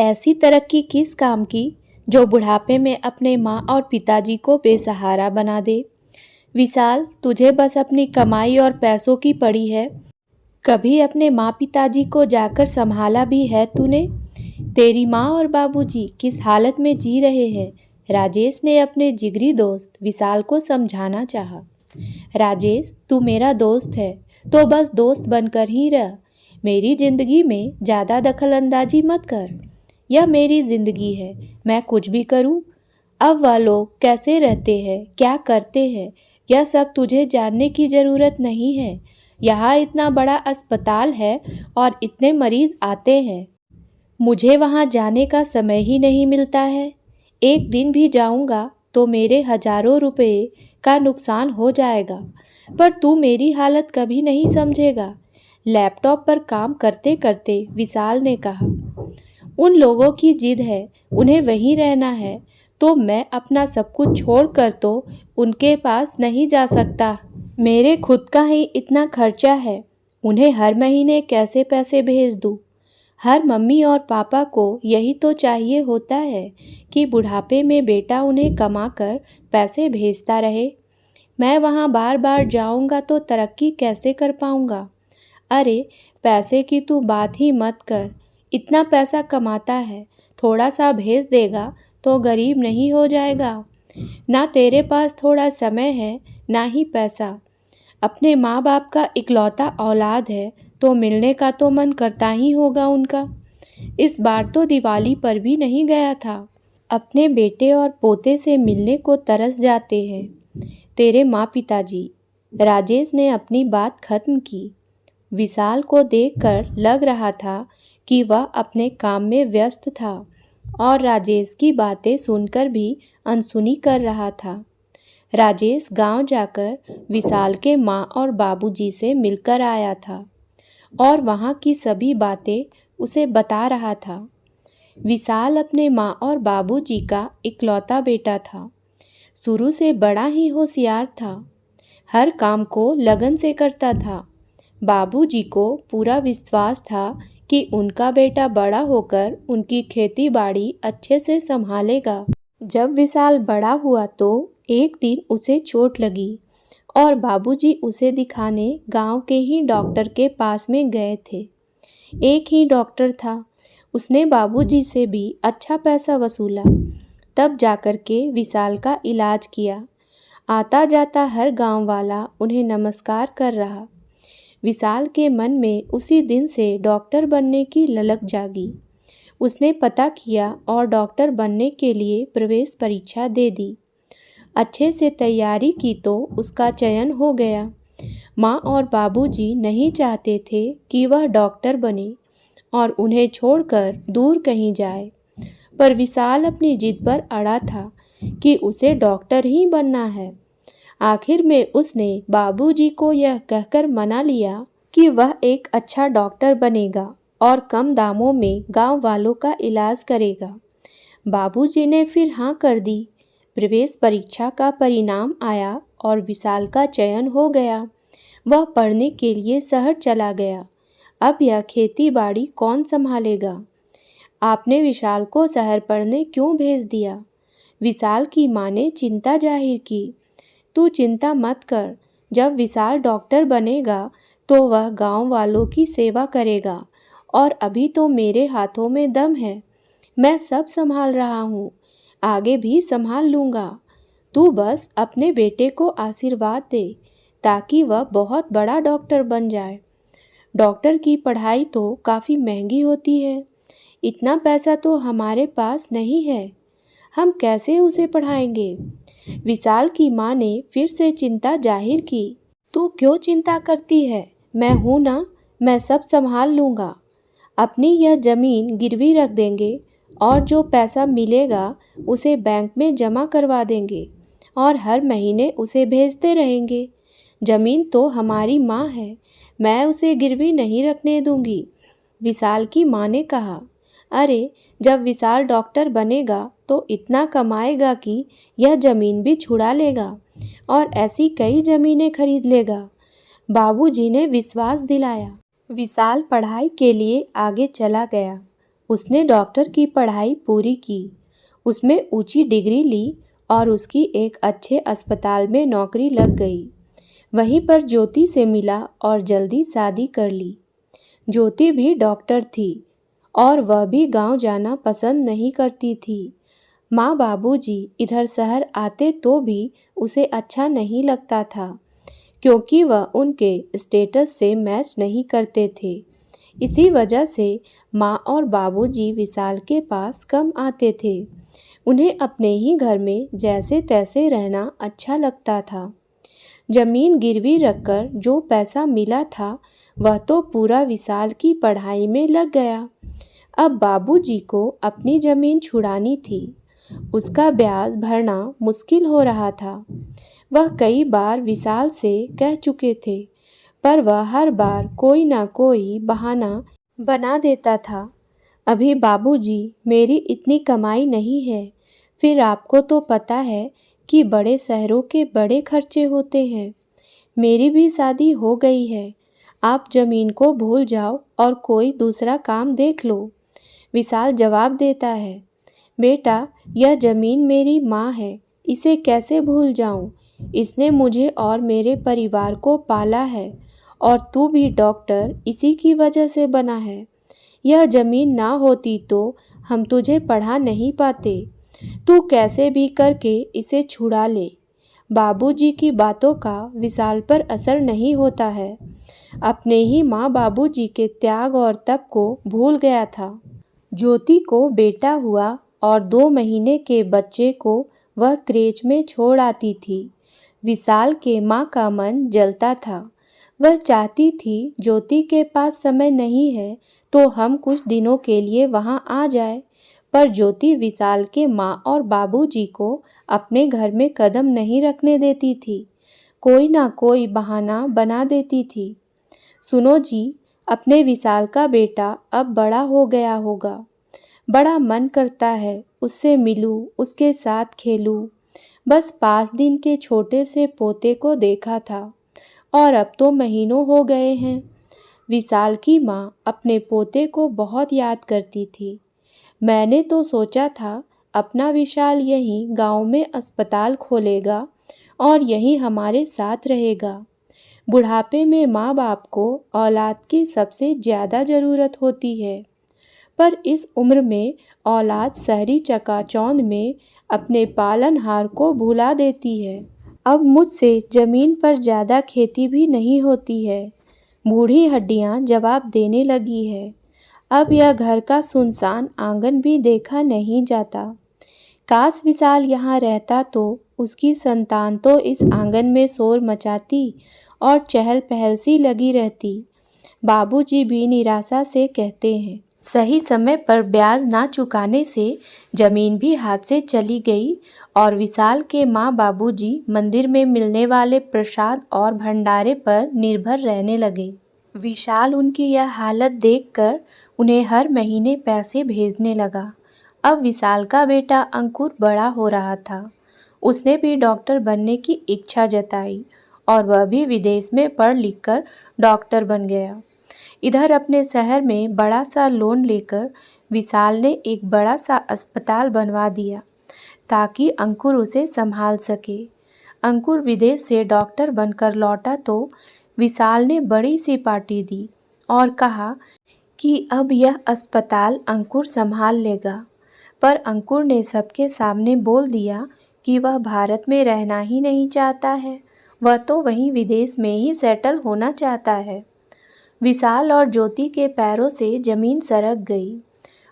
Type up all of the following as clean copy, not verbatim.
ऐसी तरक्की किस काम की जो बुढ़ापे में अपने माँ और पिताजी को बेसहारा बना दे। विशाल, तुझे बस अपनी कमाई और पैसों की पड़ी है। कभी अपने माँ पिताजी को जाकर संभाला भी है तूने? तेरी माँ और बाबूजी किस हालत में जी रहे हैं? राजेश ने अपने जिगरी दोस्त विशाल को समझाना चाहा। राजेश, तू मेरा दोस्त है तो बस दोस्त बनकर ही रह। मेरी जिंदगी में ज़्यादा दखल अंदाजी मत कर। यह मेरी जिंदगी है, मैं कुछ भी करूं। अब वह लोग कैसे रहते हैं, क्या करते हैं, यह सब तुझे जानने की ज़रूरत नहीं है। यहाँ इतना बड़ा अस्पताल है और इतने मरीज आते हैं। मुझे वहाँ जाने का समय ही नहीं मिलता है। एक दिन भी जाऊँगा तो मेरे हजारों रुपए का नुकसान हो जाएगा। पर तू मेरी हालत कभी नहीं समझेगा। लैपटॉप पर काम करते करते विशाल ने कहा। उन लोगों की जिद है, उन्हें वहीं रहना है, तो मैं अपना सब कुछ छोड़कर तो उनके पास नहीं जा सकता। मेरे खुद का ही इतना खर्चा है, उन्हें हर महीने कैसे पैसे भेज दूँ? हर मम्मी और पापा को यही तो चाहिए होता है कि बुढ़ापे में बेटा उन्हें कमाकर पैसे भेजता रहे। मैं वहाँ बार बार जाऊँगा तो तरक्की कैसे कर पाऊँगा? अरे, पैसे की तू बात ही मत कर। इतना पैसा कमाता है, थोड़ा सा भेज देगा तो गरीब नहीं हो जाएगा। ना तेरे पास थोड़ा समय है, ना ही पैसा। अपने माँ बाप का इकलौता औलाद है तो मिलने का तो मन करता ही होगा उनका। इस बार तो दिवाली पर भी नहीं गया था। अपने बेटे और पोते से मिलने को तरस जाते हैं तेरे माँ पिताजी। राजेश ने अपनी बात खत्म की। विशाल को देखकर लग रहा था कि वह अपने काम में व्यस्त था और राजेश की बातें सुनकर भी अनसुनी कर रहा था। राजेश गांव जाकर विशाल के माँ और बाबूजी से मिलकर आया था और वहाँ की सभी बातें उसे बता रहा था। विशाल अपने माँ और बाबूजी का इकलौता बेटा था। शुरू से बड़ा ही होशियार था, हर काम को लगन से करता था। बाबूजी को पूरा विश्वास था कि उनका बेटा बड़ा होकर उनकी खेती बाड़ी अच्छे से संभालेगा। जब विशाल बड़ा हुआ तो एक दिन उसे चोट लगी और बाबूजी उसे दिखाने गांव के ही डॉक्टर के पास में गए थे। एक ही डॉक्टर था, उसने बाबूजी से भी अच्छा पैसा वसूला, तब जाकर के विशाल का इलाज किया। आता जाता हर गांव वाला उन्हें नमस्कार कर रहा। विशाल के मन में उसी दिन से डॉक्टर बनने की ललक जागी। उसने पता किया और डॉक्टर बनने के लिए प्रवेश परीक्षा दे दी। अच्छे से तैयारी की तो उसका चयन हो गया। माँ और बाबूजी नहीं चाहते थे कि वह डॉक्टर बने और उन्हें छोड़कर दूर कहीं जाए, पर विशाल अपनी जिद पर अड़ा था कि उसे डॉक्टर ही बनना है। आखिर में उसने बाबूजी को यह कहकर मना लिया कि वह एक अच्छा डॉक्टर बनेगा और कम दामों में गांव वालों का इलाज करेगा। बाबूजी ने फिर हाँ कर दी। प्रवेश परीक्षा का परिणाम आया और विशाल का चयन हो गया। वह पढ़ने के लिए शहर चला गया। अब यह खेती बाड़ी कौन संभालेगा? आपने विशाल को शहर पढ़ने क्यों भेज दिया? विशाल की माँ ने चिंता जाहिर की। तू चिंता मत कर, जब विशाल डॉक्टर बनेगा तो वह गांव वालों की सेवा करेगा और अभी तो मेरे हाथों में दम है। मैं सब संभाल रहा हूँ, आगे भी संभाल लूँगा। तू बस अपने बेटे को आशीर्वाद दे ताकि वह बहुत बड़ा डॉक्टर बन जाए। डॉक्टर की पढ़ाई तो काफ़ी महंगी होती है, इतना पैसा तो हमारे पास नहीं है, हम कैसे उसे पढ़ाएंगे? विशाल की माँ ने फिर से चिंता जाहिर की। तू क्यों चिंता करती है? मैं हूँ ना, मैं सब संभाल लूँगा। अपनी यह ज़मीन गिरवी रख देंगे और जो पैसा मिलेगा उसे बैंक में जमा करवा देंगे और हर महीने उसे भेजते रहेंगे। ज़मीन तो हमारी माँ है, मैं उसे गिरवी नहीं रखने दूंगी, विशाल की माँ ने कहा। अरे, जब विशाल डॉक्टर बनेगा तो इतना कमाएगा कि यह ज़मीन भी छुड़ा लेगा और ऐसी कई ज़मीनें खरीद लेगा, बाबूजी ने विश्वास दिलाया। विशाल पढ़ाई के लिए आगे चला गया। उसने डॉक्टर की पढ़ाई पूरी की, उसमें ऊंची डिग्री ली और उसकी एक अच्छे अस्पताल में नौकरी लग गई। वहीं पर ज्योति से मिला और जल्दी शादी कर ली। ज्योति भी डॉक्टर थी और वह भी गांव जाना पसंद नहीं करती थी। माँ बाबूजी इधर शहर आते तो भी उसे अच्छा नहीं लगता था, क्योंकि वह उनके स्टेटस से मैच नहीं करते थे। इसी वजह से माँ और बाबूजी विशाल के पास कम आते थे। उन्हें अपने ही घर में जैसे तैसे रहना अच्छा लगता था। जमीन गिरवी रखकर जो पैसा मिला था वह तो पूरा विशाल की पढ़ाई में लग गया। अब बाबूजी को अपनी जमीन छुड़ानी थी। उसका ब्याज भरना मुश्किल हो रहा था। वह कई बार विशाल से कह चुके थे, पर वह हर बार कोई ना कोई बहाना बना देता था। अभी बाबूजी, मेरी इतनी कमाई नहीं है, फिर आपको तो पता है कि बड़े शहरों के बड़े खर्चे होते हैं। मेरी भी शादी हो गई है। आप जमीन को भूल जाओ और कोई दूसरा काम देख लो। विशाल जवाब देता है, बेटा, यह जमीन मेरी माँ है, इसे कैसे भूल जाऊं? इसने मुझे और मेरे परिवार को पाला है, और तू भी डॉक्टर इसी की वजह से बना है। यह जमीन ना होती तो हम तुझे पढ़ा नहीं पाते। तू कैसे भी करके इसे छुड़ा ले। बाबूजी की बातों का विशाल पर असर नहीं होता है। अपने ही माँ बाबूजी के त्याग और तप को भूल गया था। ज्योति को बेटा हुआ और 2 महीने के बच्चे को वह क्रेच में छोड़ आती थी। विशाल के माँ का मन जलता था। वह चाहती थी ज्योति के पास समय नहीं है तो हम कुछ दिनों के लिए वहाँ आ जाए, पर ज्योति विशाल के माँ और बाबूजी को अपने घर में कदम नहीं रखने देती थी। कोई ना कोई बहाना बना देती थी। सुनो जी, अपने विशाल का बेटा अब बड़ा हो गया होगा। बड़ा मन करता है उससे मिलूं, उसके साथ खेलूं। बस 5 दिन के छोटे से पोते को देखा था और अब तो महीनों हो गए हैं। विशाल की माँ अपने पोते को बहुत याद करती थी। मैंने तो सोचा था अपना विशाल यहीं गांव में अस्पताल खोलेगा और यहीं हमारे साथ रहेगा। बुढ़ापे में माँ बाप को औलाद की सबसे ज़्यादा ज़रूरत होती है, पर इस उम्र में औलाद शहरी चकाचौंध में अपने पालनहार को भुला देती है। अब मुझसे ज़मीन पर ज़्यादा खेती भी नहीं होती है। बूढ़ी हड्डियाँ जवाब देने लगी है। अब यह घर का सुनसान आंगन भी देखा नहीं जाता। काश विशाल यहाँ रहता तो उसकी संतान तो इस आंगन में शोर मचाती और चहल पहल सी लगी रहती। बाबूजी भी निराशा से कहते हैं, सही समय पर ब्याज ना चुकाने से जमीन भी हाथ से चली गई और विशाल के माँ बाबूजी मंदिर में मिलने वाले प्रसाद और भंडारे पर निर्भर रहने लगे। विशाल उनकी यह हालत देखकर उन्हें हर महीने पैसे भेजने लगा। अब विशाल का बेटा अंकुर बड़ा हो रहा था। उसने भी डॉक्टर बनने की इच्छा जताई और वह भी विदेश में पढ़ लिख कर डॉक्टर बन गया। इधर अपने शहर में बड़ा सा लोन लेकर विशाल ने एक बड़ा सा अस्पताल बनवा दिया ताकि अंकुर उसे संभाल सके। अंकुर विदेश से डॉक्टर बनकर लौटा तो विशाल ने बड़ी सी पार्टी दी और कहा कि अब यह अस्पताल अंकुर संभाल लेगा। पर अंकुर ने सबके सामने बोल दिया कि वह भारत में रहना ही नहीं चाहता है, वह तो वहीं विदेश में ही सेटल होना चाहता है। विशाल और ज्योति के पैरों से जमीन सरक गई।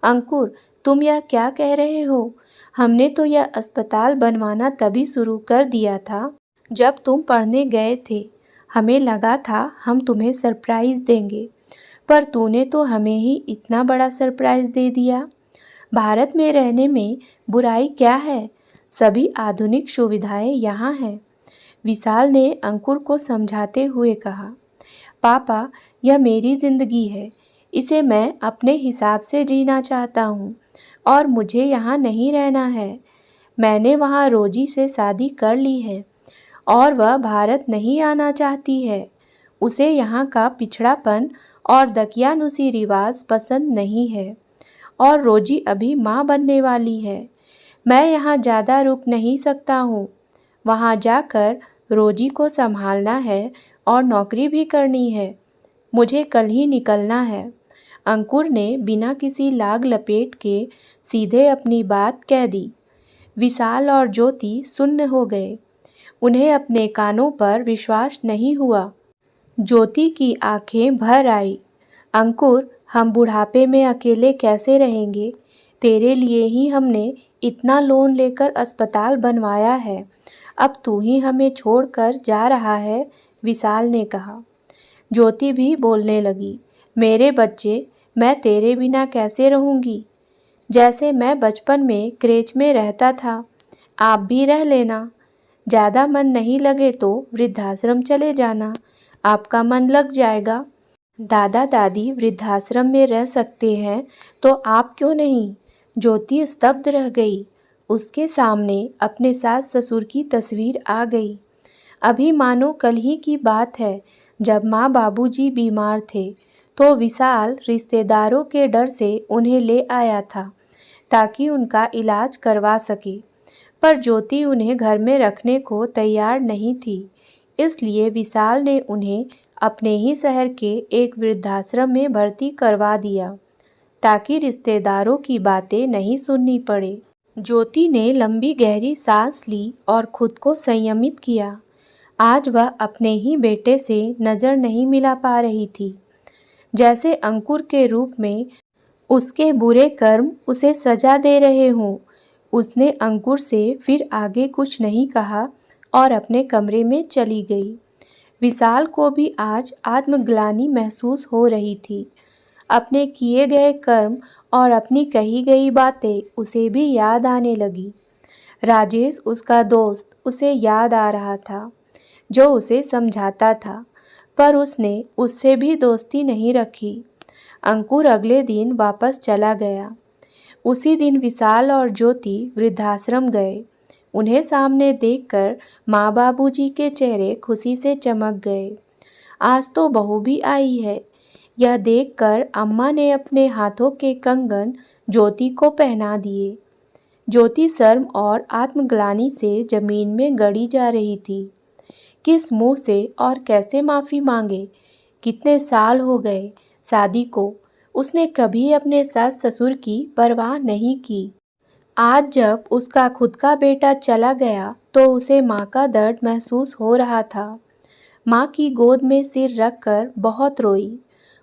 अंकुर, तुम यह क्या कह रहे हो? हमने तो यह अस्पताल बनवाना तभी शुरू कर दिया था जब तुम पढ़ने गए थे। हमें लगा था हम तुम्हें सरप्राइज देंगे, पर तूने तो हमें ही इतना बड़ा सरप्राइज दे दिया। भारत में रहने में बुराई क्या है? सभी आधुनिक सुविधाएं यहाँ हैं। विशाल ने अंकुर को समझाते हुए कहा, पापा, यह मेरी ज़िंदगी है, इसे मैं अपने हिसाब से जीना चाहता हूँ और मुझे यहाँ नहीं रहना है। मैंने वहाँ रोजी से शादी कर ली है और वह भारत नहीं आना चाहती है। उसे यहाँ का पिछड़ापन और दकियानुसी रिवाज पसंद नहीं है और रोजी अभी माँ बनने वाली है। मैं यहाँ ज़्यादा रुक नहीं सकता हूँ। वहाँ जाकर रोजी को संभालना है और नौकरी भी करनी है। मुझे कल ही निकलना है। अंकुर ने बिना किसी लाग लपेट के सीधे अपनी बात कह दी। विशाल और ज्योति सुन्न हो गए। उन्हें अपने कानों पर विश्वास नहीं हुआ। ज्योति की आंखें भर आई। अंकुर, हम बुढ़ापे में अकेले कैसे रहेंगे? तेरे लिए ही हमने इतना लोन लेकर अस्पताल बनवाया है। अब तू ही हमें छोड़कर जा रहा है, विशाल ने कहा। ज्योति भी बोलने लगी। मेरे बच्चे, मैं तेरे बिना कैसे रहूंगी? जैसे मैं बचपन में क्रेच में रहता था, आप भी रह लेना। ज़्यादा मन नहीं लगे तो वृद्धाश्रम चले जाना, आपका मन लग जाएगा। दादा दादी वृद्धाश्रम में रह सकते हैं तो आप क्यों नहीं? ज्योति स्तब्ध रह गई। उसके सामने अपने सास ससुर की तस्वीर आ गई। अभी मानो कल ही की बात है, जब माँ बाबूजी बीमार थे तो विशाल रिश्तेदारों के डर से उन्हें ले आया था ताकि उनका इलाज करवा सके। पर ज्योति उन्हें घर में रखने को तैयार नहीं थी, इसलिए विशाल ने उन्हें अपने ही शहर के एक वृद्धाश्रम में भर्ती करवा दिया ताकि रिश्तेदारों की बातें नहीं सुननी पड़े। ज्योति ने लंबी गहरी सांस ली और खुद को संयमित किया। आज वह अपने ही बेटे से नज़र नहीं मिला पा रही थी। जैसे अंकुर के रूप में उसके बुरे कर्म उसे सजा दे रहे हों। उसने अंकुर से फिर आगे कुछ नहीं कहा और अपने कमरे में चली गई। विशाल को भी आज आत्मग्लानि महसूस हो रही थी। अपने किए गए कर्म और अपनी कही गई बातें उसे भी याद आने लगी। राजेश, उसका दोस्त, उसे याद आ रहा था, जो उसे समझाता था, पर उसने उससे भी दोस्ती नहीं रखी। अंकुर अगले दिन वापस चला गया। उसी दिन विशाल और ज्योति वृद्धाश्रम गए। उन्हें सामने देखकर माँ बाबूजी के चेहरे खुशी से चमक गए। आज तो बहू भी आई है। यह देखकर अम्मा ने अपने हाथों के कंगन ज्योति को पहना दिए। ज्योति शर्म और आत्मग्लानि से जमीन में गड़ी जा रही थी। किस मुंह से और कैसे माफ़ी मांगे? कितने साल हो गए शादी को, उसने कभी अपने सास ससुर की परवाह नहीं की। आज जब उसका खुद का बेटा चला गया तो उसे माँ का दर्द महसूस हो रहा था। माँ की गोद में सिर रखकर बहुत रोई।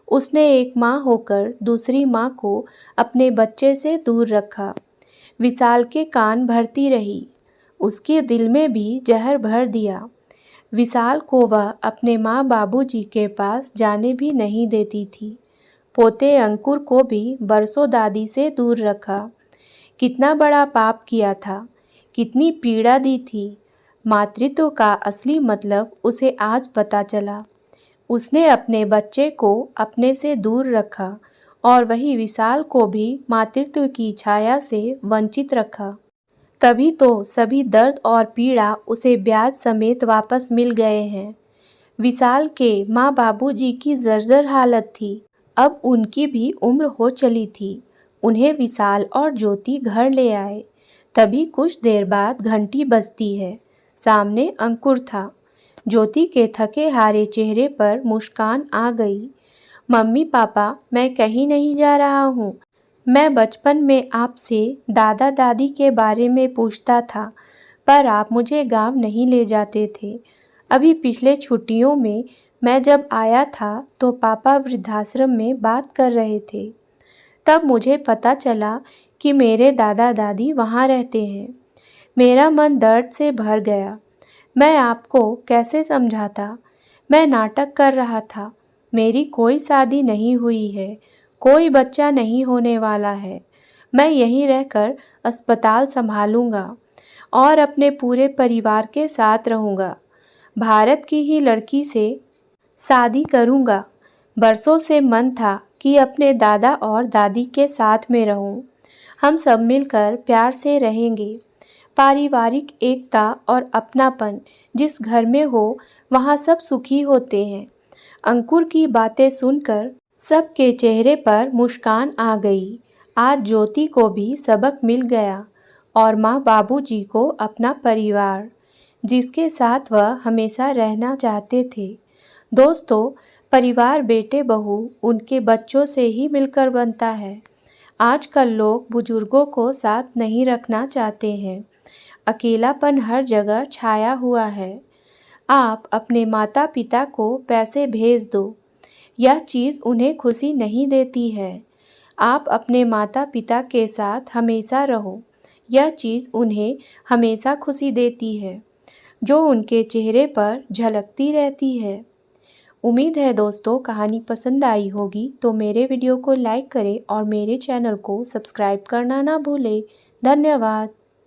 उसने एक माँ होकर दूसरी माँ को अपने बच्चे से दूर रखा। विशाल के कान भरती रही। उसके दिल में भी जहर भर दिया। विशाल को वह अपने माँ बाबूजी के पास जाने भी नहीं देती थी। पोते अंकुर को भी बरसों दादी से दूर रखा। कितना बड़ा पाप किया था, कितनी पीड़ा दी थी। मातृत्व का असली मतलब उसे आज पता चला। उसने अपने बच्चे को अपने से दूर रखा और वही विशाल को भी मातृत्व की छाया से वंचित रखा। तभी तो सभी दर्द और पीड़ा उसे ब्याज समेत वापस मिल गए हैं। विशाल के माँ बाबूजी की जर्जर हालत थी। अब उनकी भी उम्र हो चली थी। उन्हें विशाल और ज्योति घर ले आए। तभी कुछ देर बाद घंटी बजती है। सामने अंकुर था। ज्योति के थके हारे चेहरे पर मुस्कान आ गई। मम्मी पापा, मैं कहीं नहीं जा रहा हूँ। मैं बचपन में आपसे दादा दादी के बारे में पूछता था, पर आप मुझे गांव नहीं ले जाते थे। अभी पिछले छुट्टियों में मैं जब आया था तो पापा वृद्धाश्रम में बात कर रहे थे। तब मुझे पता चला कि मेरे दादा दादी वहाँ रहते हैं। मेरा मन दर्द से भर गया। मैं आपको कैसे समझाता? मैं नाटक कर रहा था। मेरी कोई शादी नहीं हुई है, कोई बच्चा नहीं होने वाला है। मैं यहीं रहकर अस्पताल संभालूंगा और अपने पूरे परिवार के साथ रहूंगा। भारत की ही लड़की से शादी करूंगा। बरसों से मन था कि अपने दादा और दादी के साथ में रहूं। हम सब मिलकर प्यार से रहेंगे। पारिवारिक एकता और अपनापन जिस घर में हो, वहाँ सब सुखी होते हैं। अंकुर की बातें सुनकर सबके चेहरे पर मुस्कान आ गई। आज ज्योति को भी सबक मिल गया और माँ बाबूजी को अपना परिवार, जिसके साथ वह हमेशा रहना चाहते थे। दोस्तों, परिवार बेटे बहू उनके बच्चों से ही मिलकर बनता है। आजकल लोग बुजुर्गों को साथ नहीं रखना चाहते हैं। अकेलापन हर जगह छाया हुआ है। आप अपने माता पिता को पैसे भेज दो, यह चीज़ उन्हें खुशी नहीं देती है। आप अपने माता पिता के साथ हमेशा रहो, यह चीज़ उन्हें हमेशा खुशी देती है, जो उनके चेहरे पर झलकती रहती है। उम्मीद है दोस्तों कहानी पसंद आई होगी, तो मेरे वीडियो को लाइक करें और मेरे चैनल को सब्सक्राइब करना ना भूलें। धन्यवाद।